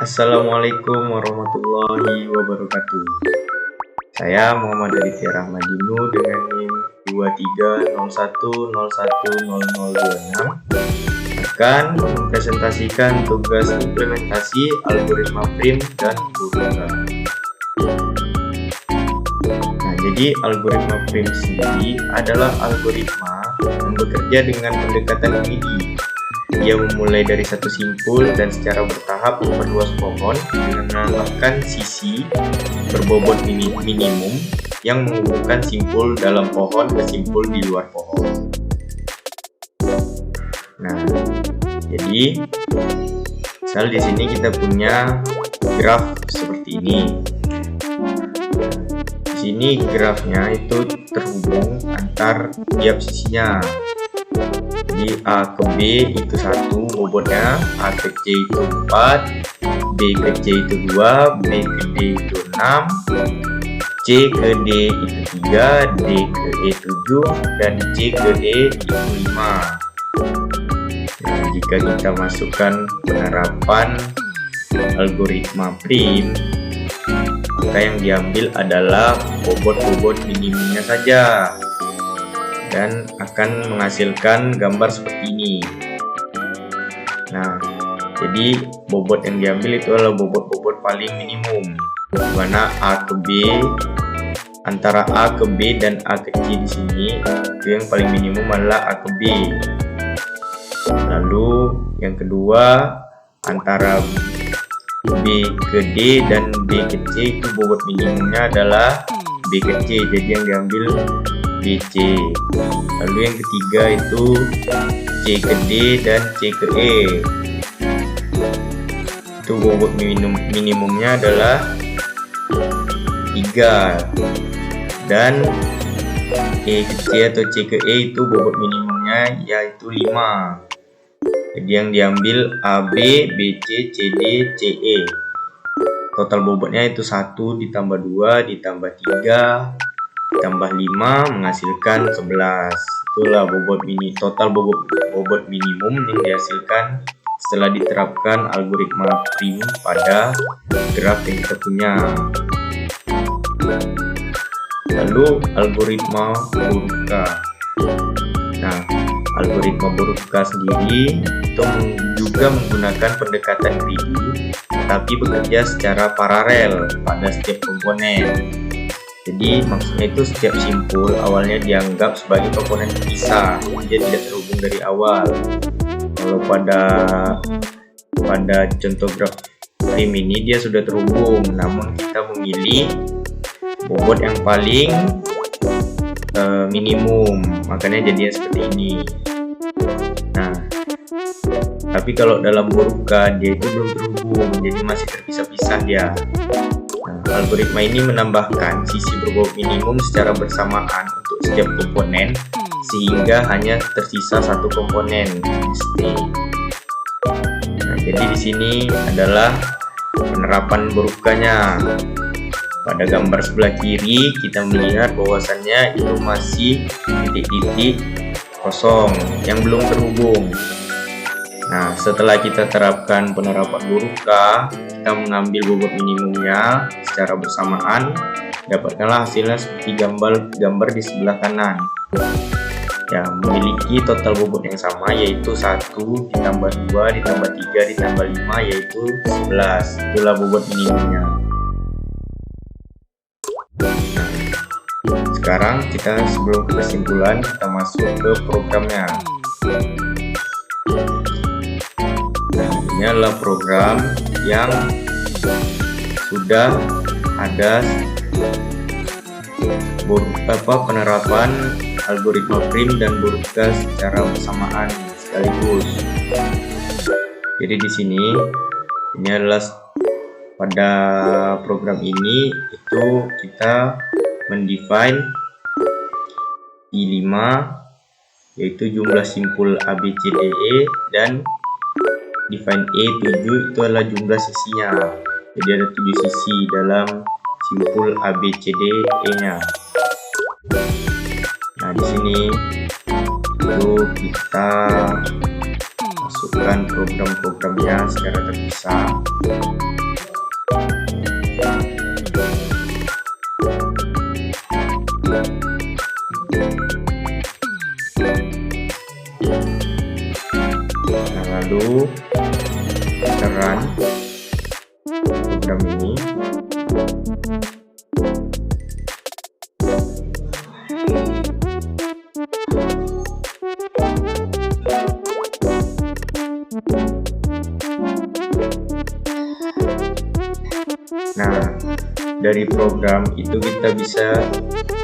Assalamualaikum warahmatullahi wabarakatuh. Saya Muhammad Aditya Rahmadinu dengan NIM 2301010026 akan mempresentasikan tugas implementasi algoritma prim dan Boruca. Nah, jadi algoritma prim sendiri adalah algoritma yang bekerja dengan pendekatan greedy. Ia memulai dari satu simpul dan secara bertahap memperluas pohon dengan menambahkan sisi berbobot minimum yang menghubungkan simpul dalam pohon ke simpul di luar pohon. Nah, jadi misal di sini kita punya graf seperti ini. Di sini grafnya itu terhubung antar tiap sisinya. Jadi A ke B itu 1 bobotnya, A ke C itu 4, B ke C itu 2, B ke D itu 6, C ke D itu 3, D ke E 7, dan C ke E itu 5. Nah, jika kita masukkan penerapan algoritma prim, maka yang diambil adalah bobot-bobot minimumnya saja dan akan menghasilkan gambar seperti ini. Nah, jadi bobot yang diambil itu adalah bobot-bobot paling minimum, di mana A ke B, antara A ke B dan A ke C di sini itu yang paling minimum adalah A ke B. Lalu yang kedua, antara B ke D dan D ke C itu bobot minimumnya adalah B ke C, jadi yang diambil BC. Lalu yang ketiga itu C ke D dan C ke E, itu bobot minimumnya adalah 3, dan E ke C atau C ke E itu bobot minimumnya yaitu 5. Jadi yang diambil AB, BC, CD, CE. Total bobotnya itu 1 ditambah 2 ditambah 3 tambah 5 menghasilkan 11. Itulah total bobot minimum yang dihasilkan setelah diterapkan algoritma prim pada graf yang kita punya. Lalu algoritma Boruca. Nah, algoritma Boruca sendiri itu juga menggunakan pendekatan greedy, tapi bekerja secara paralel pada setiap komponen. Jadi maksudnya itu setiap simpul awalnya dianggap sebagai komponen terpisah, dia tidak terhubung dari awal. Kalau pada contoh graf prim ini dia sudah terhubung, namun kita memilih bobot yang paling minimum, makanya jadinya seperti ini. Nah, tapi kalau dalam Boruca dia itu belum terhubung, jadi masih terpisah-pisah dia. Algoritma ini menambahkan sisi berbobot minimum secara bersamaan untuk setiap komponen sehingga hanya tersisa satu komponen ST. Nah, jadi di sini adalah penerapan Borucanya. Pada gambar sebelah kiri kita melihat bahwasannya itu masih titik-titik kosong yang belum terhubung. Nah, setelah kita terapkan penerapan Boruca, kita mengambil bobot minimumnya secara bersamaan, dapatkanlah hasilnya seperti gambar di sebelah kanan. Ya, memiliki total bobot yang sama yaitu 1 ditambah 2 ditambah 3 ditambah 5 yaitu 11. Itulah bobot minimumnya. Nah, sekarang kita sebelum ke kesimpulan kita masuk ke programnya. Ini adalah program yang sudah ada penerapan algoritma prim dan Boruca secara bersamaan sekaligus. Jadi di sini adalah pada program ini itu kita mendefine I5 yaitu jumlah simpul ABCDE dan define E7 itu adalah jumlah sisinya. Jadi ada 7 sisi dalam simpul ABCDE-nya. Nah, di sini itu kita masuk memasukkan program-programnya secara terpisah. Nah, lalu kita run program ini. Nah, dari program itu kita bisa,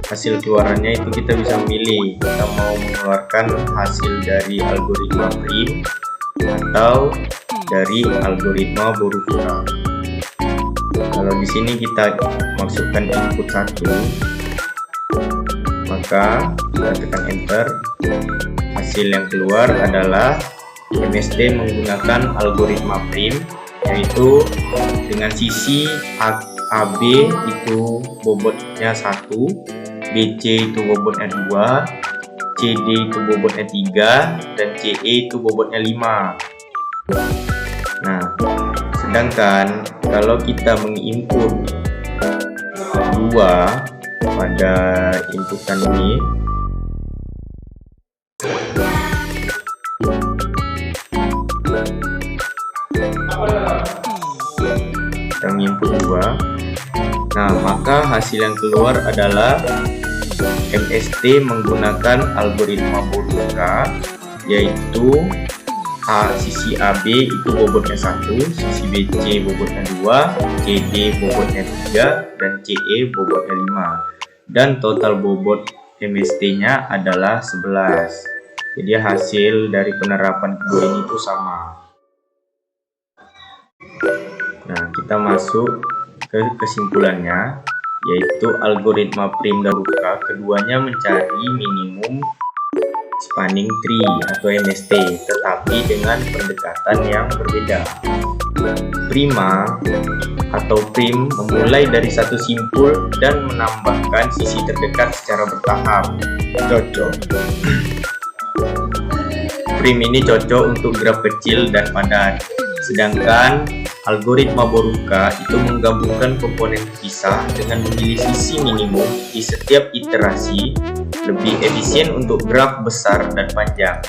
hasil keluarannya itu kita bisa memilih kita mau mengeluarkan hasil dari algoritma prim atau dari algoritma Borovka. Kalau di sini kita masukkan input 1, maka kita tekan enter. Hasil yang keluar adalah MST menggunakan algoritma prim, yaitu dengan sisi AB itu bobotnya 1, BC itu bobotnya 2, CD itu bobotnya 3, dan CE itu bobotnya 5. Nah, sedangkan kalau kita menginput 2 pada inputan ini, kita menginput 2, nah maka hasil yang keluar adalah MST menggunakan algoritma Borovka, yaitu sisi AB itu bobotnya 1, sisi BC bobotnya 2, CD bobotnya 3, dan CE bobotnya 5, dan total bobot MST-nya adalah 11. Jadi hasil dari penerapan kedua ini itu sama. Nah, kita masuk ke kesimpulannya, yaitu algoritma prim dan Borovka keduanya mencari minimum spanning tree atau MST, tetapi dengan pendekatan yang berbeda. Prima atau prim memulai dari satu simpul dan menambahkan sisi terdekat secara bertahap. Cocok. Prim ini cocok untuk graf kecil dan padat, sedangkan algoritma Borovka itu menggabungkan komponen terpisah dengan memilih sisi minimum di setiap iterasi, lebih efisien untuk graf besar dan panjang.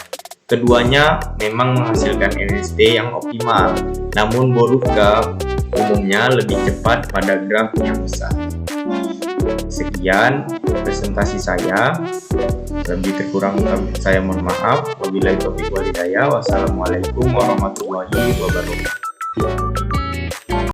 Keduanya memang menghasilkan MST yang optimal, namun Borovka umumnya lebih cepat pada graf yang besar. Sekian presentasi saya. Lebih terkurang saya mohon maaf. Wabillahi taufiq wal hidayah. Wassalamualaikum warahmatullahi wabarakatuh.